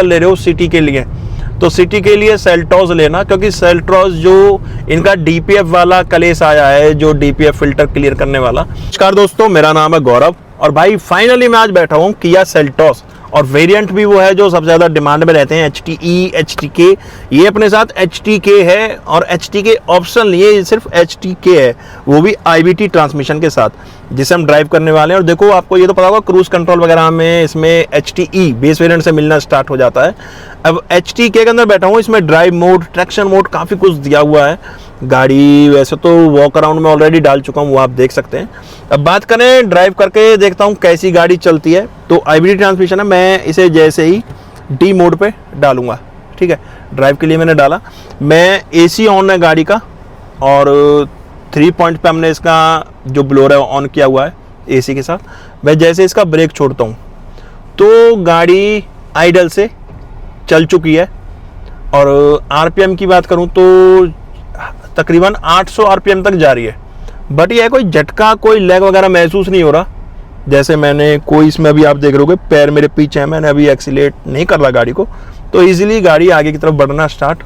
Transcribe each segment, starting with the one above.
ले रहे हो सिटी के लिए तो सिटी के लिए सेल्टॉस लेना, क्योंकि सेल्टॉस जो इनका डीपीएफ वाला कलेस आया है, जो डीपीएफ फिल्टर क्लियर करने वाला। नमस्कार दोस्तों, मेरा नाम है गौरव और भाई फाइनली मैं आज बैठा हूँ किया सेल्टॉस, और वेरिएंट भी वो है जो सबसे ज़्यादा डिमांड में रहते हैं, HTE, HTK। ये अपने साथ HTK है और HTK ऑप्शन नहीं है, ये सिर्फ HTK है, वो भी IVT ट्रांसमिशन के साथ, जिसे हम ड्राइव करने वाले हैं। और देखो आपको ये तो पता होगा क्रूज कंट्रोल वगैरह में इसमें HTE बेस वेरिएंट से मिलना स्टार्ट हो जाता है। अब HTK के अंदर बैठा हूँ, इसमें ड्राइव मोड, ट्रैक्शन मोड काफ़ी कुछ दिया हुआ है। गाड़ी वैसे तो वॉक अराउंड में ऑलरेडी डाल चुका हूँ, वो आप देख सकते हैं। अब बात करें ड्राइव करके देखता हूँ कैसी गाड़ी चलती है। तो IVT ट्रांसमिशन है, मैं इसे जैसे ही D मोड पे डालूंगा, ठीक है, ड्राइव के लिए मैंने डाला। मैं AC ऑन है गाड़ी का, और 3 पॉइंट पे हमने इसका जो ब्लोअर है ऑन किया हुआ है AC के साथ। मैं जैसे इसका ब्रेक छोड़ता हूँ तो गाड़ी आइडल से चल चुकी है, और RPM की बात करूँ तो तकरीबन 800 RPM तक जा रही है। बट ये कोई झटका, कोई लैग वगैरह महसूस नहीं हो रहा। जैसे मैंने कोई इसमें अभी आप देख रहे हो पैर मेरे पीछे है, मैंने अभी एक्सीलेट नहीं कर रहा गाड़ी को, तो इजीली गाड़ी आगे की तरफ बढ़ना स्टार्ट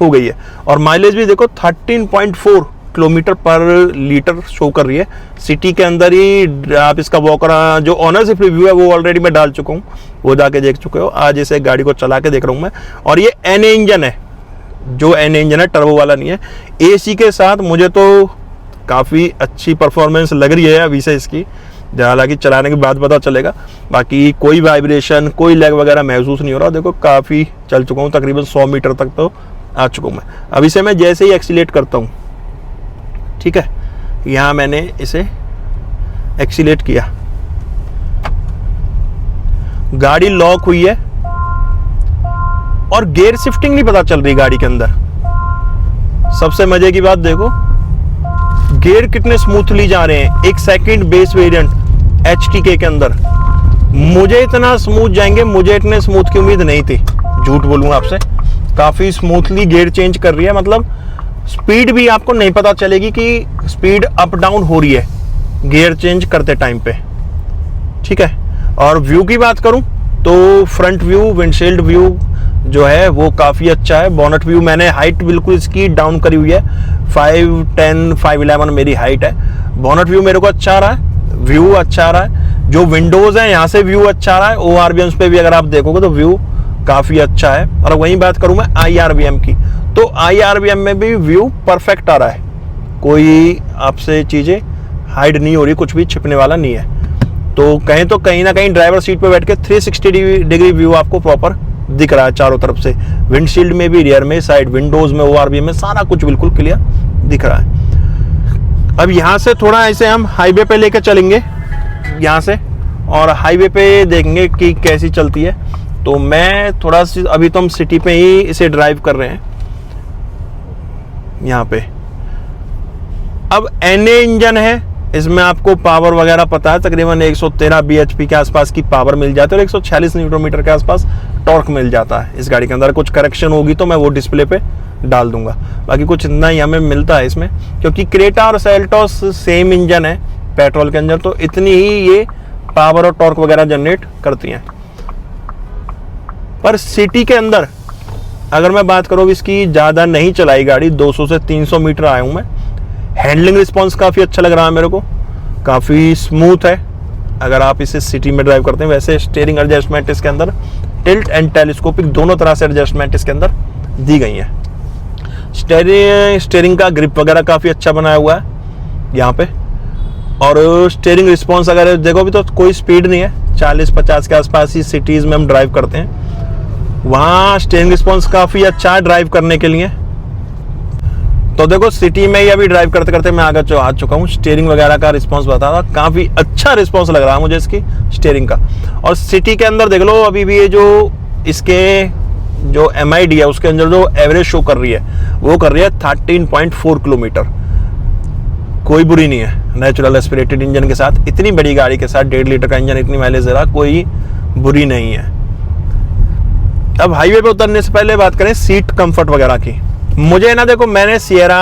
हो गई है। और माइलेज भी देखो 13.4 किलोमीटर पर लीटर शो कर रही है। सिटी के अंदर ही आप इसका वॉकर जो ऑनरशिप रिव्यू है वो ऑलरेडी मैं डाल चुका हूँ, वो जाके देख चुके हो। आज इसे गाड़ी को चला के देख रहा हूँ मैं। और ये NA इंजन है, जो NA इंजन है, टर्बो वाला नहीं है। AC के साथ मुझे तो काफ़ी अच्छी परफॉर्मेंस लग रही है अभी से इसकी, हालांकि चलाने के बाद पता चलेगा। बाकी कोई वाइब्रेशन, कोई लैग वगैरह महसूस नहीं हो रहा। देखो काफ़ी चल चुका हूँ, तकरीबन 100 मीटर तक तो आ चुका हूँ मैं। अभी से मैं जैसे ही एक्सीलेट करता हूँ, ठीक है, यहाँ मैंने इसे एक्सीलेट किया, गाड़ी लॉक हुई है और गियर शिफ्टिंग नहीं पता चल रही गाड़ी के अंदर। सबसे मजे की बात देखो, गियर कितने स्मूथली जा रहे हैं। 1 सेकंड बेस वेरिएंट HTK के अंदर मुझे इतना स्मूथ जाएंगे, मुझे इतने स्मूथ की उम्मीद नहीं थी, झूठ बोलूंगा आपसे। काफी स्मूथली गियर चेंज कर रही है, मतलब स्पीड भी आपको नहीं पता चलेगी कि स्पीड अप डाउन हो रही है गियर चेंज करते टाइम पे, ठीक है। और व्यू की बात करूं तो फ्रंट व्यू, विंडशील्ड व्यू जो है वो काफ़ी अच्छा है। बोनट व्यू मैंने हाइट बिल्कुल इसकी डाउन करी हुई है, 5'10", 5'11" मेरी हाइट है। बोनट व्यू मेरे को अच्छा आ रहा है, व्यू अच्छा आ रहा है। जो विंडोज़ है यहाँ से व्यू अच्छा आ रहा है। ORVM पे भी अगर आप देखोगे तो व्यू काफ़ी अच्छा है। और वहीं बात करूँ मैं IRVM की, तो IRVM में भी व्यू परफेक्ट आ रहा है, कोई आपसे चीज़ें हाइड नहीं हो रही, कुछ भी छिपने वाला नहीं है। तो कहें तो कहीं ना कहीं ड्राइवर सीट पे बैठ के 360 डिग्री व्यू आपको प्रॉपर दिख रहा है चारों तरफ से। विंडशील्ड में भी, रियर में, साइड विंडोज में, ORVM में, सारा कुछ बिल्कुल क्लियर दिख रहा है। अब यहाँ से थोड़ा ऐसे हम हाईवे पे लेकर चलेंगे यहाँ से, और हाईवे पे देखेंगे कि कैसी चलती है। तो मैं थोड़ा सी, अभी तो हम सिटी पे ही इसे ड्राइव कर रहे हैं यहाँ पे। अब NA इंजन है, इसमें आपको पावर वगैरह पता है, तकरीबन 113 bhp के आसपास की पावर मिल जाती है और 146 न्यूटन मीटर के आसपास टॉर्क मिल जाता है इस गाड़ी के अंदर। कुछ करेक्शन होगी तो मैं वो डिस्प्ले पे डाल दूंगा, बाकी कुछ इतना ही हमें मिलता है इसमें, क्योंकि क्रेटा और सेल्टॉस सेम इंजन है पेट्रोल के अंदर, तो इतनी ही ये पावर और टॉर्क वगैरह जनरेट करती हैं। पर सिटी के अंदर अगर मैं बात करूँ, इसकी ज़्यादा नहीं चलाई गाड़ी, 200 से 300 मीटर आया हूँ मैं। हैंडलिंग रिस्पॉन्स काफ़ी अच्छा लग रहा है मेरे को, काफ़ी स्मूथ है अगर आप इसे सिटी में ड्राइव करते हैं। वैसे स्टीयरिंग एडजस्टमेंट इसके अंदर, टिल्ट एंड टेलीस्कोपिक दोनों तरह से एडजस्टमेंट इसके अंदर दी गई है। स्टीयरिंग का ग्रिप वगैरह काफ़ी अच्छा बनाया हुआ है यहाँ पे। और स्टीयरिंग रिस्पॉन्स अगर देखो भी तो कोई स्पीड नहीं है, 40-50 के आसपास ही सिटीज़ में हम ड्राइव करते हैं, वहाँ स्टीयरिंग रिस्पॉन्स काफ़ी अच्छा है ड्राइव करने के लिए। तो देखो सिटी में ही अभी ड्राइव करते करते मैं आगे आ चुका हूँ। स्टीयरिंग वगैरह का रिस्पांस बता रहा, काफ़ी अच्छा रिस्पांस लग रहा है मुझे इसकी स्टीयरिंग का। और सिटी के अंदर देख लो, अभी भी ये जो इसके जो MID है उसके अंदर जो एवरेज शो कर रही है वो कर रही है 13.4 किलोमीटर। कोई बुरी नहीं है, नेचुरल एस्पिरेटेड इंजन के साथ, इतनी बड़ी गाड़ी के साथ 1.5 लीटर का इंजन इतनी माइलेज दे रहा, कोई बुरी नहीं है। अब हाईवे पे उतरने से पहले बात करें सीट कंफर्ट वगैरह की। मुझे ना देखो, मैंने सियरा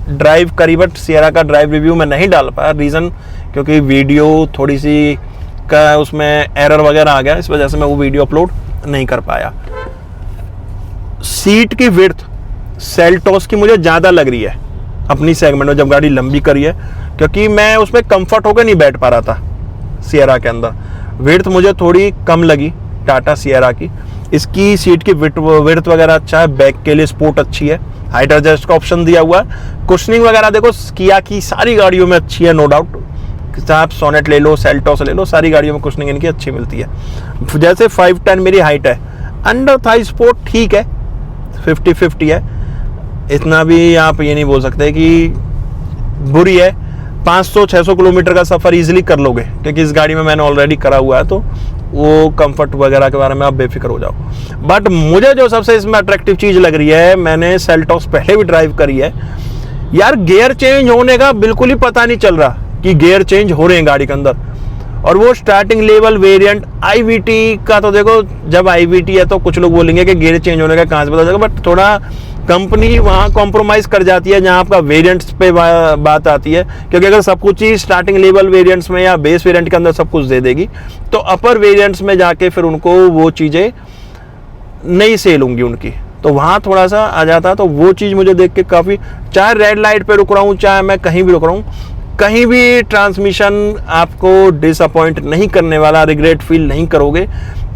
ड्राइव करी, बट सियरा का ड्राइव रिव्यू मैं नहीं डाल पाया, रीज़न क्योंकि वीडियो थोड़ी सी का उसमें एरर वगैरह आ गया, इस वजह से मैं वो वीडियो अपलोड नहीं कर पाया। सीट की विड्थ सेल्टोस की मुझे ज़्यादा लग रही है अपनी सेगमेंट में, जब गाड़ी लंबी करी है, क्योंकि मैं उसमें कंफर्ट होकर नहीं बैठ पा रहा था सियरा के अंदर। विड्थ मुझे थोड़ी कम लगी टाटा सियरा की। इसकी सीट की विड्थ वगैरह अच्छा है, बैक के लिए स्पोर्ट अच्छी है, हाइट एडजस्ट का ऑप्शन दिया हुआ है। कुशनिंग वगैरह देखो किया की सारी गाड़ियों में अच्छी है, नो डाउट। आप सोनेट ले लो, सेल्टोस ले लो, सारी गाड़ियों में कुशनिंग इनकी अच्छी मिलती है। जैसे 5'10" मेरी हाइट है, अंडर थाई सपोर्ट ठीक है, 50-50 है, इतना भी आप ये नहीं बोल सकते कि बुरी है। 500-600 किलोमीटर का सफ़र इजीली कर लोगे, क्योंकि इस गाड़ी में मैंने ऑलरेडी करा हुआ है, तो वो कंफर्ट वगैरह के बारे में आप बेफिक्र हो जाओ। बट मुझे जो सबसे इसमें अट्रैक्टिव चीज़ लग रही है, मैंने सेल्टोस पहले भी ड्राइव करी है यार, गियर चेंज होने का बिल्कुल ही पता नहीं चल रहा कि गियर चेंज हो रहे हैं गाड़ी के अंदर। और वो स्टार्टिंग लेवल वेरिएंट IVT का, तो देखो जब IVT है तो कुछ लोग बोलेंगे कि गियर चेंज होने का कहाँ से पता चलेगा, बट थोड़ा कंपनी वहाँ कॉम्प्रोमाइज़ कर जाती है जहाँ आपका वेरिएंट्स पे बात आती है। क्योंकि अगर सब कुछ ही स्टार्टिंग लेवल वेरिएंट्स में या बेस वेरिएंट के अंदर सब कुछ दे देगी, तो अपर वेरिएंट्स में जाके फिर उनको वो चीज़ें नहीं सेल होंगी उनकी, तो वहाँ थोड़ा सा आ जाता है। तो वो चीज़ मुझे देख के काफ़ी, चाहे रेड लाइट पे रुक रहा हूँ, चाहे मैं कहीं भी रुक रहा हूँ, कहीं भी ट्रांसमिशन आपको डिसअपॉइंट नहीं करने वाला, रिग्रेट फील नहीं करोगे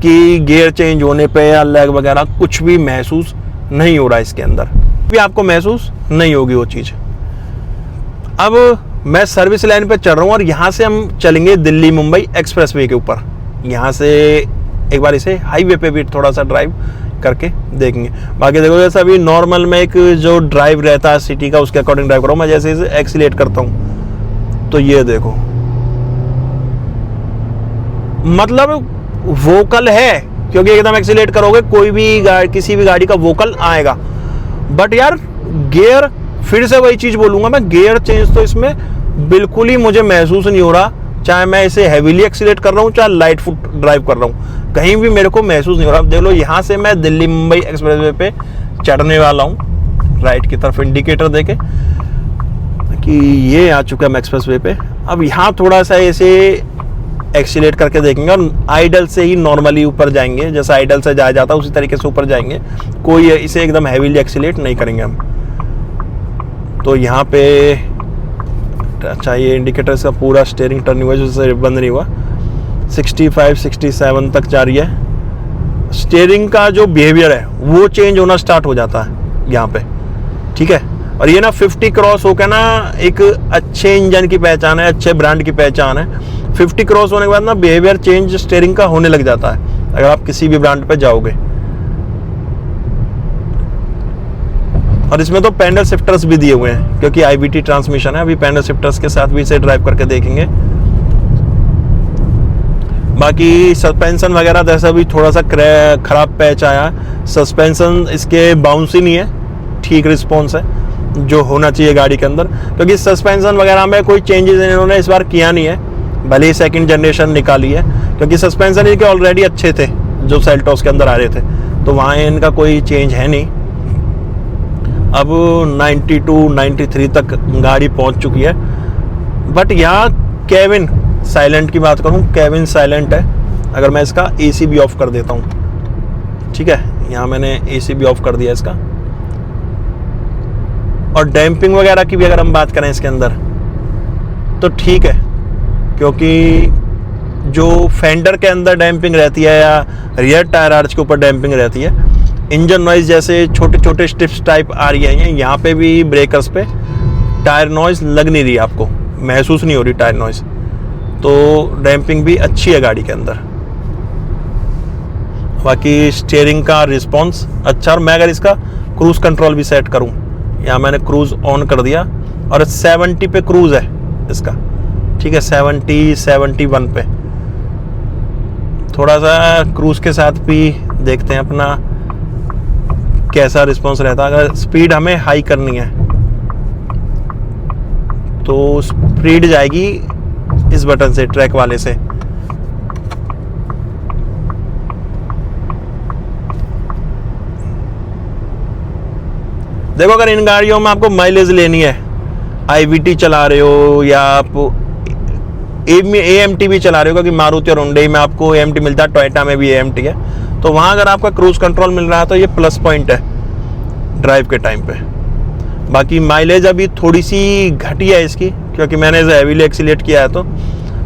कि गियर चेंज होने पे या लैग वगैरह कुछ भी महसूस नहीं हो रहा, इसके अंदर भी आपको महसूस नहीं होगी वो चीज़। अब मैं सर्विस लाइन पे चल रहा हूँ और यहाँ से हम चलेंगे दिल्ली मुंबई एक्सप्रेसवे के ऊपर। यहाँ से एक बार इसे हाईवे पे भी थोड़ा सा ड्राइव करके देखेंगे। बाकी देखो जैसे अभी नॉर्मल में एक जो ड्राइव रहता है सिटी का, उसके अकॉर्डिंग ड्राइव कर रहा हूँ मैं। जैसे इसे एक्सीलेट करता हूँ तो ये देखो, मतलब वोकल है, क्योंकि एकदम एक्सीलेट करोगे कोई भी किसी भी गाड़ी का वोकल आएगा। बट यार गियर, फिर से वही चीज़ बोलूँगा मैं, गियर चेंज तो इसमें बिल्कुल ही मुझे महसूस नहीं हो रहा। चाहे मैं इसे हैवीली एक्सीलेट कर रहा हूँ, चाहे लाइट फुट ड्राइव कर रहा हूँ, कहीं भी मेरे को महसूस नहीं हो रहा। अब देख लो, यहाँ से मैं दिल्ली मुंबई एक्सप्रेसवे पे चढ़ने वाला हूँ, राइट की तरफ इंडिकेटर देके कि ये आ चुका है मैं एक्सप्रेसवे पे। अब यहाँ थोड़ा सा ऐसे एक्सीलेट करके देखेंगे और आइडल से ही नॉर्मली ऊपर जाएंगे, जैसा आइडल से जाया जाता है उसी तरीके से ऊपर जाएंगे, कोई इसे एकदम हैवीली एक्सीलेट नहीं करेंगे हम। तो यहाँ पे अच्छा, ये इंडिकेटर इसका पूरा स्टीयरिंग टर्न हुआ, जिससे बंद नहीं हुआ, 65-67 तक जा रही है। स्टीयरिंग का जो बिहेवियर है वो चेंज होना स्टार्ट हो जाता है यहाँ पे, ठीक है। और ये ना 50 क्रॉस होकर ना एक अच्छे इंजन की पहचान है, अच्छे ब्रांड की पहचान है। 50 क्रॉस होने के बाद ना बिहेवियर चेंज स्टीयरिंग का होने लग जाता है अगर आप किसी भी ब्रांड पे जाओगे। और इसमें तो पैडल शिफ्टर्स भी दिए हुए हैं, क्योंकि IVT ट्रांसमिशन है। अभी पैडल शिफ्टर्स के साथ भी इसे ड्राइव करके देखेंगे। बाकी सस्पेंशन वगैरह जैसा भी थोड़ा सा खराब पैच आया, सस्पेंशन इसके बाउंसी नहीं है, ठीक रिस्पॉन्स है जो होना चाहिए गाड़ी के अंदर। क्योंकि सस्पेंशन वगैरह में कोई चेंजेस इन्होंने इस बार किया नहीं है, भले ही सेकंड जनरेशन निकाली है, क्योंकि सस्पेंशन इनके ऑलरेडी अच्छे थे जो सेल्टोस के अंदर आ रहे थे, तो वहाँ इनका कोई चेंज है नहीं। अब 92-93 तक गाड़ी पहुँच चुकी है। बट यहाँ केबिन साइलेंट की बात करूँ, केबिन साइलेंट है। अगर मैं इसका AC भी ऑफ कर देता हूँ, ठीक है, यहाँ मैंने AC भी ऑफ कर दिया इसका। और डैम्पिंग वगैरह की भी अगर हम बात करें इसके अंदर तो ठीक है, क्योंकि जो फेंडर के अंदर डैम्पिंग रहती है या रियर टायर आर्च के ऊपर डैम्पिंग रहती है, इंजन नॉइज़ जैसे छोटे छोटे स्टिप्स टाइप आ रही है, यहाँ पे भी ब्रेकर्स पे टायर नॉइज़ लग नहीं रही, आपको महसूस नहीं हो रही टायर नॉइज़। तो डैम्पिंग भी अच्छी है गाड़ी के अंदर। बाकी स्टीयरिंग का रिस्पॉन्स अच्छा। और मैं अगर इसका क्रूज़ कंट्रोल भी सेट करूँ, यहाँ मैंने क्रूज़ ऑन कर दिया और 70 पे क्रूज़ है इसका, ठीक है, 70-71 पे। थोड़ा सा क्रूज़ के साथ भी देखते हैं अपना कैसा रिस्पॉन्स रहता है। अगर स्पीड हमें हाई करनी है तो स्पीड जाएगी इस बटन से, ट्रैक वाले से। देखो, अगर इन गाड़ियों में आपको माइलेज लेनी है, IVT चला रहे हो या आप AMT भी चला रहे हो, क्योंकि मारुति और हुंडई में आपको AMT मिलता है, टोयोटा में भी AMT है, तो वहाँ अगर आपका क्रूज कंट्रोल मिल रहा है तो ये प्लस पॉइंट है ड्राइव के टाइम पे। बाकी माइलेज अभी थोड़ी सी घटी है इसकी, क्योंकि मैंने इसे हैवीली एक्सीलेट किया है। तो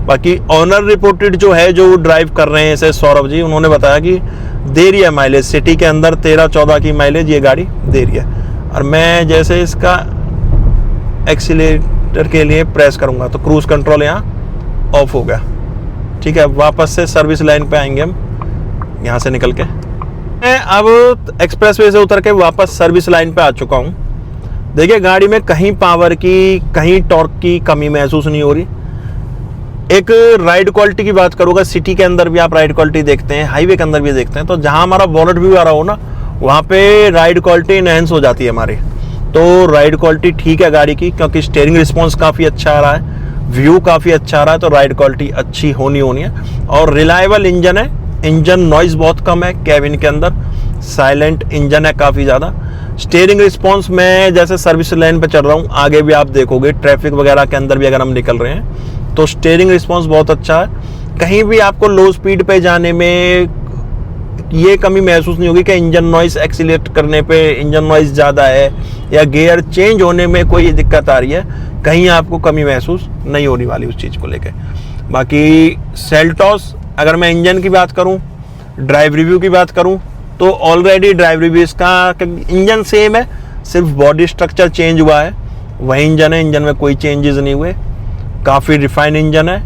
बाकी ऑनर रिपोर्टेड जो है, जो ड्राइव कर रहे हैं इसे, सौरभ जी, उन्होंने बताया कि दे रही है माइलेज सिटी के अंदर 13-14 की माइलेज ये गाड़ी दे रही है। और मैं जैसे इसका एक्सीलेटर के लिए प्रेस करूँगा तो क्रूज कंट्रोल यहाँ ऑफ हो गया। ठीक है, वापस से सर्विस लाइन पे आएंगे हम यहाँ से निकल के। मैं अब एक्सप्रेसवे से उतर के वापस सर्विस लाइन पे आ चुका हूँ। देखिए गाड़ी में कहीं पावर की, कहीं टॉर्क की कमी महसूस नहीं हो रही। एक राइड क्वालिटी की बात करूँगा, सिटी के अंदर भी आप राइड क्वालिटी देखते हैं, हाईवे के अंदर भी देखते हैं, तो जहाँ हमारा वॉलेट व्यू आ रहा हो ना, वहाँ पे राइड क्वालिटी इनहेंस हो जाती है हमारी। तो राइड क्वालिटी ठीक है गाड़ी की, क्योंकि स्टीयरिंग रिस्पॉन्स काफ़ी अच्छा आ रहा है, व्यू काफ़ी अच्छा आ रहा है, तो राइड क्वालिटी अच्छी होनी है। और रिलायबल इंजन है, इंजन नॉइज़ बहुत कम है, कैबिन के अंदर साइलेंट इंजन है काफ़ी ज़्यादा। स्टीयरिंग रिस्पॉन्स में जैसे सर्विस लाइन पे चल रहा हूँ, आगे भी आप देखोगे ट्रैफिक वगैरह के अंदर भी अगर हम निकल रहे हैं तो स्टीयरिंग रिस्पॉन्स बहुत अच्छा है। कहीं भी आपको लो स्पीड पे जाने में ये कमी महसूस नहीं होगी कि इंजन नॉइज़ एक्सीलेट करने पे इंजन नॉइज़ ज़्यादा है या गियर चेंज होने में कोई दिक्कत आ रही है, कहीं आपको कमी महसूस नहीं होने वाली उस चीज़ को लेके। बाकी सेल्टॉस, अगर मैं इंजन की बात करूं, ड्राइव रिव्यू की बात करूं, तो ऑलरेडी ड्राइव रिव्यू इसका इंजन सेम है, सिर्फ बॉडी स्ट्रक्चर चेंज हुआ है, वही इंजन है, इंजन में कोई चेंजेस नहीं हुए, काफ़ी रिफाइंड इंजन है,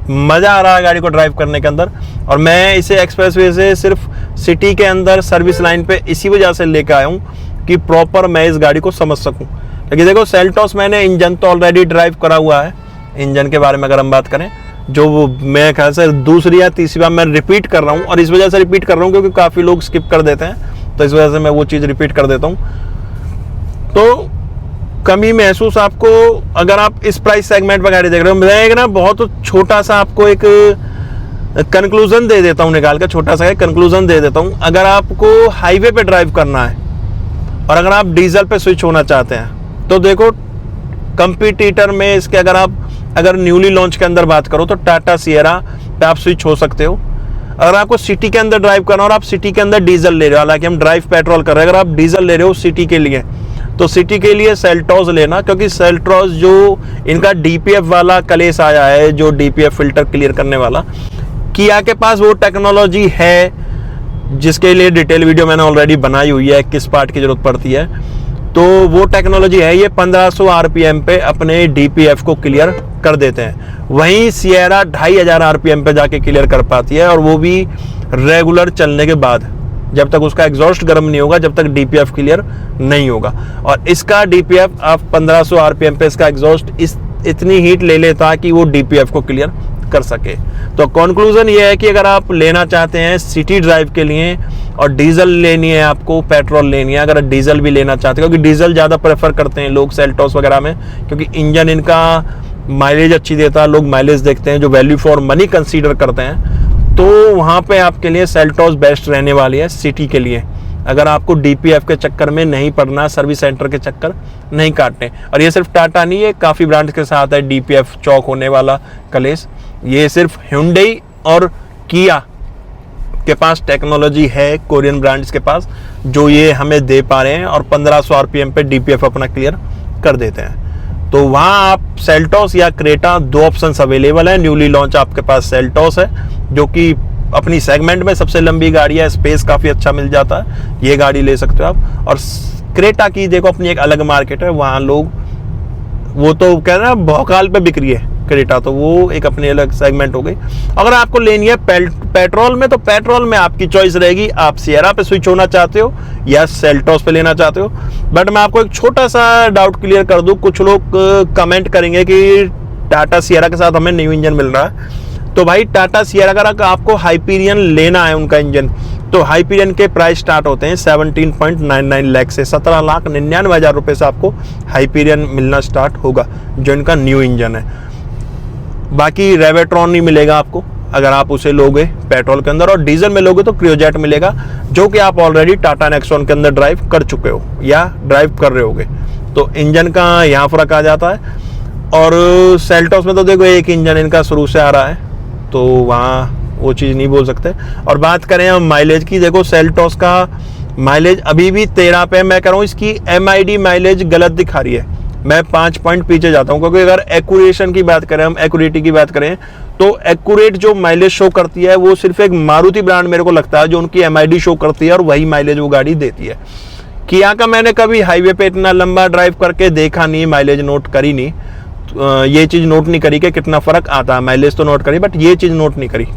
मज़ा आ रहा है गाड़ी को ड्राइव करने के अंदर। और मैं इसे एक्सप्रेसवे से सिर्फ सिटी के अंदर सर्विस लाइन पे इसी वजह से लेकर आया हूँ कि प्रॉपर मैं इस गाड़ी को समझ सकूँ। क्योंकि देखो सेल्टॉस मैंने इंजन तो ऑलरेडी ड्राइव करा हुआ है, इंजन के बारे में अगर हम बात करें, जो मैं ख्याल से दूसरी या तीसरी बार मैं रिपीट कर रहा हूँ, और इस वजह से रिपीट कर रहा हूँ क्योंकि काफ़ी लोग स्किप कर देते हैं, तो इस वजह से मैं वो चीज़ रिपीट कर देता हूँ। तो कमी महसूस आपको, अगर आप इस प्राइस सेगमेंट पर गाड़ी देख रहे हो, मैं एक ना बहुत छोटा सा आपको एक कंक्लूजन दे देता हूँ, निकाल कर छोटा सा कंक्लूजन दे देता हूँ। अगर आपको हाईवे पे ड्राइव करना है और अगर आप डीजल पे स्विच होना चाहते हैं, तो देखो कंपटीटर में इसके अगर न्यूली लॉन्च के अंदर बात करो तो टाटा सिएरा पे आप स्विच हो सकते हो। अगर आपको सिटी के अंदर ड्राइव करना और आप सिटी के अंदर डीजल ले रहे हो, हालांकि हम ड्राइव पेट्रोल कर रहे हैं, अगर आप डीजल ले रहे हो सिटी के लिए, तो सिटी के लिए सेल्टॉस लेना, क्योंकि सेल्टॉस जो इनका डीपीएफ वाला कलेस आया है, जो डीपीएफ फिल्टर क्लियर करने वाला, किया के पास वो टेक्नोलॉजी है, जिसके लिए डिटेल वीडियो मैंने ऑलरेडी बनाई हुई है, किस पार्ट की जरूरत पड़ती है, तो वो टेक्नोलॉजी है। ये 1500 आरपीएम पे अपने डीपीएफ को क्लियर कर देते हैं, वहीं सिएरा 2500 आरपीएम पे जाके क्लियर कर पाती है, और वो भी रेगुलर चलने के बाद, जब तक उसका एग्जॉस्ट गर्म नहीं होगा, जब तक डीपीएफ क्लियर नहीं होगा। और इसका डीपीएफ आप 1500 आरपीएम पे इसका एग्जॉस्ट इतनी हीट ले लेता कि वो डीपीएफ को क्लियर कर सके। तो कंक्लूजन ये है कि अगर आप लेना चाहते हैं सिटी ड्राइव के लिए और डीजल लेनी है, आपको पेट्रोल लेनी है, अगर डीजल भी लेना चाहते हैं, क्योंकि डीजल ज़्यादा प्रेफर करते हैं लोग सेल्टॉस वगैरह में, क्योंकि इंजन इनका माइलेज अच्छी देता है, लोग माइलेज देखते हैं, जो वैल्यू फॉर मनी कंसीडर करते हैं, तो वहाँ पे आपके लिए सेल्टॉस बेस्ट रहने वाली है सिटी के लिए। अगर आपको डीपीएफ के चक्कर में नहीं पड़ना, सर्विस सेंटर के चक्कर नहीं काटने। और ये सिर्फ टाटा नहीं है, काफ़ी ब्रांड्स के साथ है डीपीएफ चौक होने वाला कलेस। ये सिर्फ Hyundai और किया के पास टेक्नोलॉजी है, कोरियन ब्रांड्स के पास, जो ये हमें दे पा रहे हैं और 1500 आरपीएम पे डीपीएफ अपना क्लियर कर देते हैं। तो वहाँ आप सेल्टॉस या क्रेटा, दो ऑप्शंस अवेलेबल है। न्यूली लॉन्च आपके पास सेल्टॉस है, जो कि अपनी सेगमेंट में सबसे लंबी गाड़ी है, स्पेस काफ़ी अच्छा मिल जाता है, ये गाड़ी ले सकते हो आप। और क्रेटा की देखो अपनी एक अलग मार्केट है, वहाँ लोग वो तो कह रहे हैं भौकाल पे बिक्री है क्रेटा, तो वो एक अपनी अलग सेगमेंट हो गई। अगर आपको लेनी है पेट्रोल में, तो पेट्रोल में आपकी चॉइस रहेगी, आप सिएरा पे स्विच होना चाहते हो या सेल्टॉस पे लेना चाहते हो। बट मैं आपको एक छोटा सा डाउट क्लियर कर दूं, कुछ लोग कमेंट करेंगे कि टाटा सिएरा के साथ हमें न्यू इंजन मिल रहा है, तो भाई टाटा सिएरा अगर आपको हाइपीरियन लेना है उनका इंजन, तो हाइपीरियन के प्राइस स्टार्ट होते हैं 17.99 लाख से, 17,99,000 रुपये से आपको हाइपीरियन मिलना स्टार्ट होगा, जो इनका न्यू इंजन है। बाकी रेवेट्रॉन नहीं मिलेगा आपको अगर आप उसे लोगे पेट्रोल के अंदर, और डीजल में लोगे तो क्रियोजेट मिलेगा, जो कि आप ऑलरेडी टाटा नेक्सॉन के अंदर ड्राइव कर चुके हो या ड्राइव कर रहे होगे। तो इंजन का यहाँ फ़र्क आ जाता है। और सेल्टॉस में तो देखो एक इंजन इनका शुरू से आ रहा है, तो वहाँ वो चीज़ नहीं बोल सकते। और बात करें हम माइलेज की, देखो सेल्टोस का माइलेज अभी भी 13 पे मैं कह रहा हूँ, इसकी MID माइलेज गलत दिखा रही है। मैं 5 पॉइंट पीछे जाता हूँ, क्योंकि अगर एक्यूरेशन की बात करें, हम एक्यूरेटी की बात करें, तो एक्यूरेट जो माइलेज शो करती है वो सिर्फ एक मारुति ब्रांड मेरे को लगता है जो उनकी MID शो करती है और वही माइलेज वो गाड़ी देती है। किया का मैंने कभी हाईवे पे इतना लंबा ड्राइव करके देखा नहीं, माइलेज नोट करी नहीं, ये चीज़ नोट नहीं करी कि कितना फ़र्क आता है। माइलेज तो नोट करी, बट ये चीज़ नोट नहीं करी।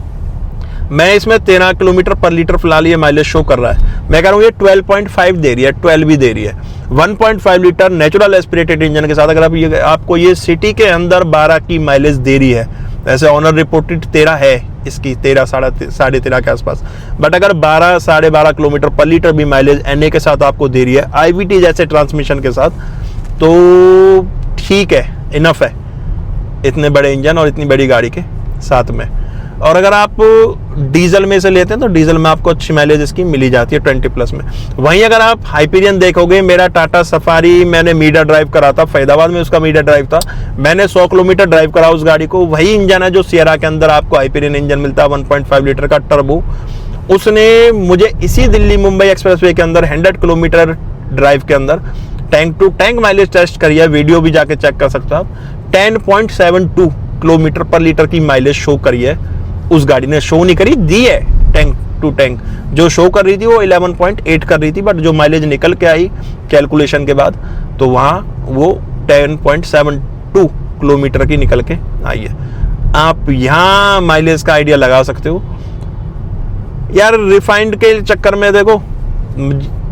मैं इसमें 13 किलोमीटर पर लीटर फिलहाल ये माइलेज शो कर रहा है। मैं कह रहा हूँ ये 12.5 दे रही है, 12 भी दे रही है। 1.5 लीटर नेचुरल एस्पिरेटेड इंजन के साथ अगर आप आपको ये सिटी के अंदर 12 की माइलेज दे रही है। वैसे ऑनर रिपोर्टेड 13 है इसकी, 13 साढ़े 13 के आसपास, बट अगर 12 साढ़े 12 किलोमीटर पर लीटर भी माइलेज NA के साथ आपको दे रही है, IVT जैसे ट्रांसमिशन के साथ, तो ठीक है, इनफ है इतने बड़े इंजन और इतनी बड़ी गाड़ी के साथ में। और अगर आप डीजल में से लेते हैं तो डीजल में आपको अच्छी माइलेज इसकी मिली जाती है 20+ में। वहीं अगर आप हाइपीरियन देखोगे, मेरा टाटा सफारी मैंने मीडिया ड्राइव करा था, फरीदाबाद में उसका मीडिया ड्राइव था, मैंने 100 किलोमीटर ड्राइव करा उस गाड़ी को। वही इंजन है जो सियरा के अंदर आपको हाइपीरियन इंजन मिलता है 1.5 लीटर का टर्बो। उसने मुझे इसी दिल्ली मुंबई एक्सप्रेसवे के अंदर 100 किलोमीटर ड्राइव के अंदर tank to tank mileage test करी है, वीडियो भी जाके चेक कर सकते हो आप। 10.72 किलोमीटर पर लीटर की माइलेज शो करी है उस गाड़ी ने, शो नहीं करी, दी है टैंक टू टैंक। जो शो कर रही थी वो 11.8 कर रही थी, बट जो माइलेज निकल के आई कैलकुलेशन के बाद, तो वहाँ वो 10.72 किलोमीटर की निकल के आई है। आप यहाँ माइलेज का आइडिया लगा सकते हो यार। रिफाइंड के चक्कर में देखो,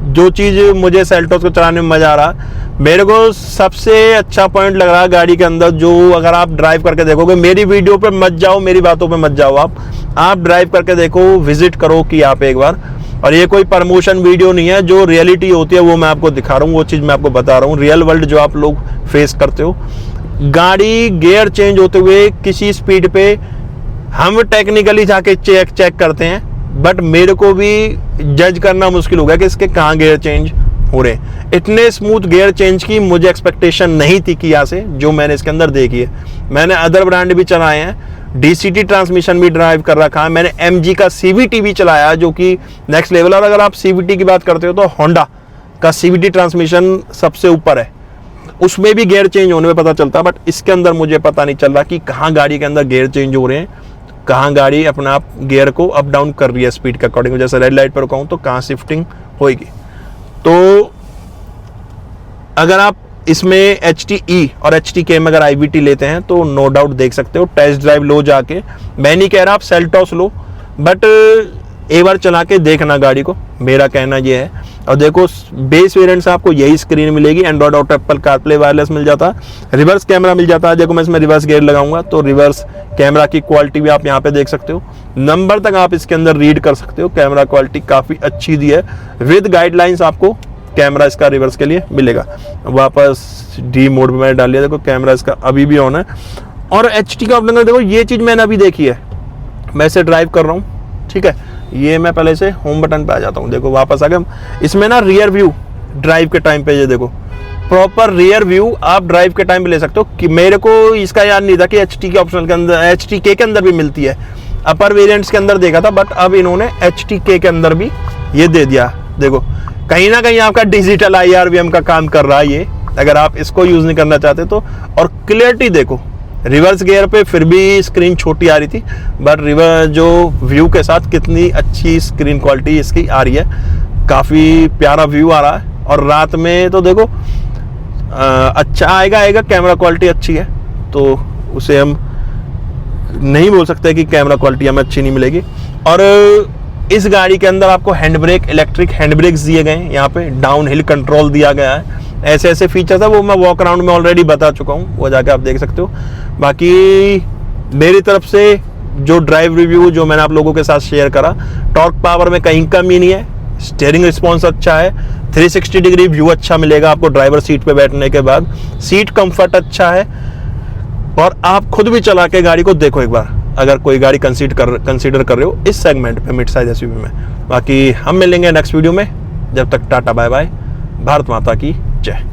जो चीज़ मुझे सेल्टोस को चलाने में मज़ा आ रहा, मेरे को सबसे अच्छा पॉइंट लग रहा है गाड़ी के अंदर, जो अगर आप ड्राइव करके देखोगे, मेरी वीडियो पे मत जाओ, मेरी बातों पे मत जाओ, आप ड्राइव करके देखो, विजिट करो कि आप एक बार। और ये कोई प्रमोशन वीडियो नहीं है, जो रियलिटी होती है वो मैं आपको दिखा रहा हूँ, वो चीज़ मैं आपको बता रहा हूँ, रियल वर्ल्ड जो आप लोग फेस करते हो। गाड़ी गियर चेंज होते हुए किसी स्पीड पे हम टेक्निकली जाके चेक करते हैं, बट मेरे को भी जज करना मुश्किल हो गया कि इसके कहाँ गियर चेंज हो रहे हैं। इतने स्मूथ गियर चेंज की मुझे एक्सपेक्टेशन नहीं थी किया से, जो मैंने इसके अंदर देखी है। मैंने अदर ब्रांड भी चलाए हैं, DCT ट्रांसमिशन भी ड्राइव कर रखा है, मैंने MG का CVT भी चलाया जो कि नेक्स्ट लेवल। और अगर आप CVT की बात करते हो तो होंडा का CVT ट्रांसमिशन सबसे ऊपर है, उसमें भी गियर चेंज होने में पता चलता, बट इसके अंदर मुझे पता नहीं चल रहा कि कहाँ गाड़ी के अंदर गियर चेंज हो रहे हैं, कहाँ गाड़ी अपना आप गियर को अप डाउन कर रही है स्पीड के अकॉर्डिंग। जैसे रेड लाइट पर कहूँ तो कहाँ शिफ्टिंग होगी। तो अगर आप इसमें HTE और HTK में अगर IVT लेते हैं तो नो डाउट देख सकते हो, टेस्ट ड्राइव लो जाके। मैं नहीं कह रहा आप सेल्टोस लो, बट एक बार चला के देखना गाड़ी को, मेरा कहना ये है। और देखो बेस वेरिएंट से आपको यही स्क्रीन मिलेगी, Android auto, Apple CarPlay wireless मिल जाता है, रिवर्स कैमरा मिल जाता है। देखो मैं इसमें रिवर्स गियर लगाऊंगा तो रिवर्स कैमरा की क्वालिटी भी आप यहाँ पे देख सकते हो, नंबर तक आप इसके अंदर रीड कर सकते हो। कैमरा क्वालिटी काफ़ी अच्छी दी है, विद गाइडलाइंस आपको कैमरा इसका रिवर्स के लिए मिलेगा। वापस डी मोड में मैंने डाल लिया, देखो कैमरा इसका अभी भी ऑन है। और HT का ऑप्शन देखो, ये चीज़ मैंने अभी देखी है, मैं इसे ड्राइव कर रहा हूँ, ठीक है। ये मैं पहले से होम बटन पे आ जाता हूँ, देखो वापस आ गया। इसमें ना रियर व्यू ड्राइव के टाइम पे, ये देखो प्रॉपर रियर व्यू आप ड्राइव के टाइम पे ले सकते हो। कि मेरे को इसका याद नहीं था कि HT के ऑप्शन के अंदर, HTK के अंदर भी मिलती है। अपर वेरिएंट्स के अंदर देखा था, बट अब इन्होंने HTK के अंदर भी ये दे दिया। देखो कहीं ना कहीं आपका डिजिटल IRVM का काम कर रहा है ये, अगर आप इसको यूज नहीं करना चाहते तो। और क्लियरिटी देखो, रिवर्स गियर पे फिर भी स्क्रीन छोटी आ रही थी, बट रिवर्स जो व्यू के साथ कितनी अच्छी स्क्रीन क्वालिटी इसकी आ रही है, काफ़ी प्यारा व्यू आ रहा है। और रात में तो देखो अच्छा आएगा, कैमरा क्वालिटी अच्छी है, तो उसे हम नहीं बोल सकते कि कैमरा क्वालिटी हमें अच्छी नहीं मिलेगी। और इस गाड़ी के अंदर आपको hand brake, electric hand brakes दिए गए हैं, यहाँ पे डाउन हिल कंट्रोल दिया गया है, ऐसे ऐसे फीचर्स है, वो मैं वॉक अराउंड में ऑलरेडी बता चुका हूँ, वो जाके आप देख सकते हो। बाकी मेरी तरफ से जो ड्राइव रिव्यू जो मैंने आप लोगों के साथ शेयर करा, टॉर्क पावर में कहीं कमी नहीं है, स्टीयरिंग रिस्पॉन्स अच्छा है, 360 डिग्री व्यू अच्छा मिलेगा आपको ड्राइवर सीट पे बैठने के बाद, सीट कंफर्ट अच्छा है। और आप खुद भी चला के गाड़ी को देखो एक बार, अगर कोई गाड़ी कंसीडर कर रहे हो इस सेगमेंट पे मिड साइज SUV में। बाकी हम मिलेंगे नेक्स्ट वीडियो में, जब तक टाटा बाय बाय, भारत माता की जय।